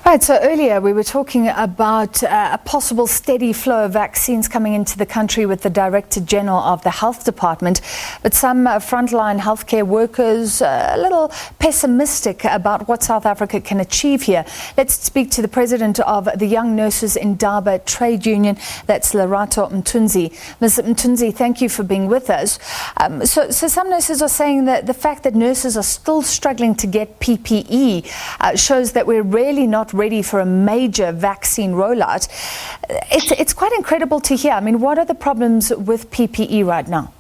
Right, so earlier we were talking about a possible steady flow of vaccines coming into the country with the Director General of the Health Department, but some frontline healthcare workers a little pessimistic about what South Africa can achieve here. Let's speak to the President of the Young Nurses Indaba Trade Union, that's Lerato Mthunzi. Ms. Mthunzi, thank you for being with us. So some nurses are saying that the fact that nurses are still struggling to get PPE shows that we're really not ready for a major vaccine rollout. It's quite incredible to hear. I mean, what are the problems with PPE right now?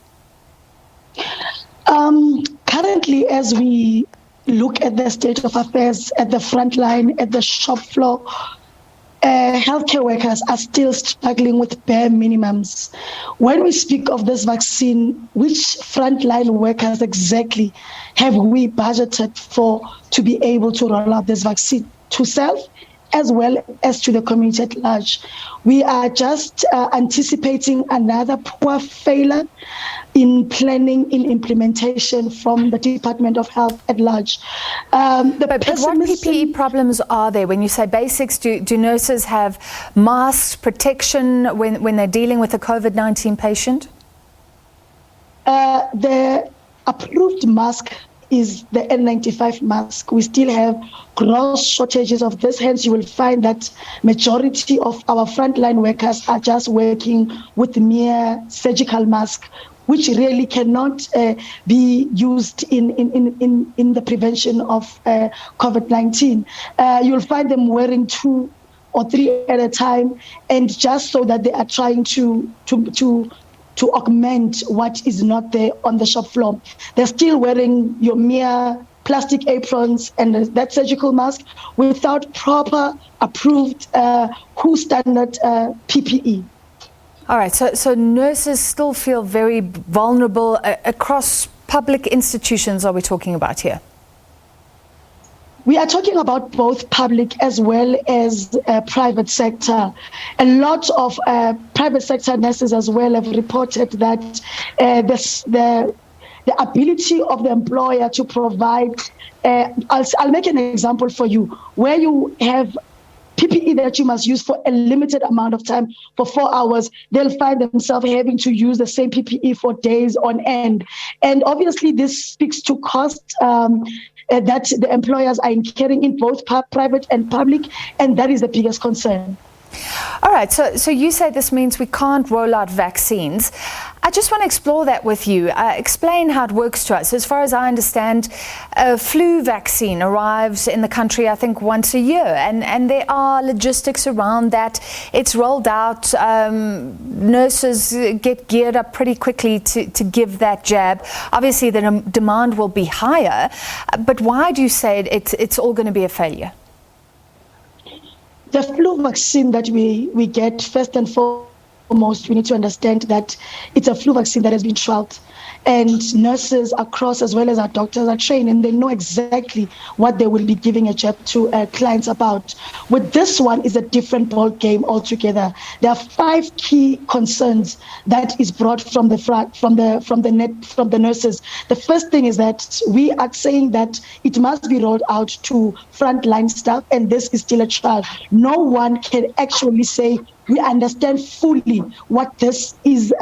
Currently, as we look at the state of affairs at the front line, at the shop floor, healthcare workers are still struggling with bare minimums. When we speak of this vaccine, which frontline workers exactly have we budgeted for to be able to roll out this vaccine to self as well as to the community at large? We are just anticipating another poor failure in planning, in implementation from the Department of Health at large. But what PPE problems are there? When you say basics, do nurses have masks, protection when they're dealing with a COVID-19 patient? The approved mask is the N95 mask. We still have gross shortages of this. Hence, you will find that majority of our frontline workers are just working with mere surgical mask, which really cannot be used in the prevention of COVID-19. You'll find them wearing 2 or 3 at a time, and just so that they are trying to augment what is not there on the shop floor. They're still wearing your mere plastic aprons and that surgical mask without proper approved WHO standard PPE. All right, so nurses still feel very vulnerable across public institutions. Are we talking about here? We are talking about both public as well as private sector. A lot of private sector nurses as well have reported that the ability of the employer to provide, I'll make an example for you, where you have PPE that you must use for a limited amount of time, for 4 hours, they'll find themselves having to use the same PPE for days on end. And obviously this speaks to cost that the employers are incurring in both private and public, and that is the biggest concern. All right, so you say this means we can't roll out vaccines. I just want to explore that with you. Explain how it works to us. As far as I understand, a flu vaccine arrives in the country, I think, once a year, and there are logistics around that. It's rolled out. Nurses get geared up pretty quickly to give that jab. Obviously, the demand will be higher, but why do you say it's all going to be a failure? The flu vaccine that we get, first and foremost, we need to understand that it's a flu vaccine that has been trialed, and nurses across as well as our doctors are trained, and they know exactly what they will be giving a jab to clients about. With this one is a different ball game altogether. There are 5 key concerns that is brought from the nurses. The first thing is that we are saying that it must be rolled out to frontline staff, and this is still a trial. No one can actually say we understand fully what this is.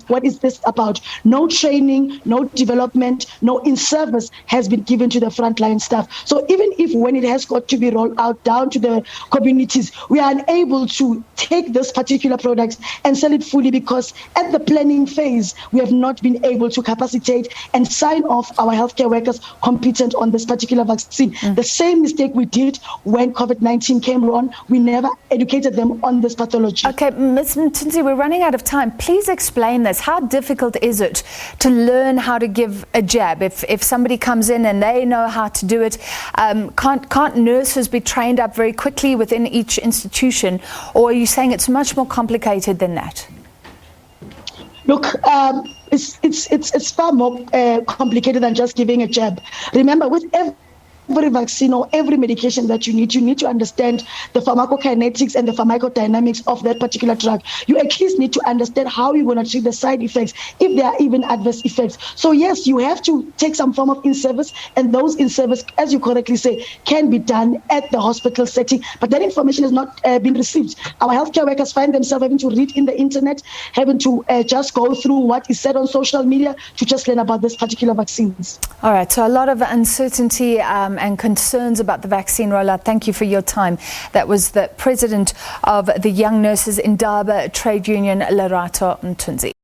What is this about? No training, no development, no in-service has been given to the frontline staff. So even if when it has got to be rolled out down to the communities, we are unable to take this particular product and sell it fully because at the planning phase, we have not been able to capacitate and sign off our healthcare workers competent on this particular vaccine. The same mistake we did when COVID-19 came on, we never educated them on this pathology. Okay, Ms. Mthunzi, we're running out of time. Please explain this. How difficult is it to learn how to give a jab? If somebody comes in and they know how to do it, can't nurses be trained up very quickly within each institution? Or are you saying it's much more complicated than that? Look, it's far more complicated than just giving a jab. Remember, with every vaccine or every medication that you need to understand the pharmacokinetics and the pharmacodynamics of that particular drug. You at least need to understand how you're going to treat the side effects, if there are even adverse effects. So yes, you have to take some form of in-service, and those in-service, as you correctly say, can be done at the hospital setting, but that information has not been received. Our healthcare workers find themselves having to read in the internet, having to just go through what is said on social media to just learn about this particular vaccines. All right, so a lot of uncertainty and concerns about the vaccine rollout. Thank you for your time. That was the president of the Young Nurses Indaba Trade Union, Lerato Mthunzi.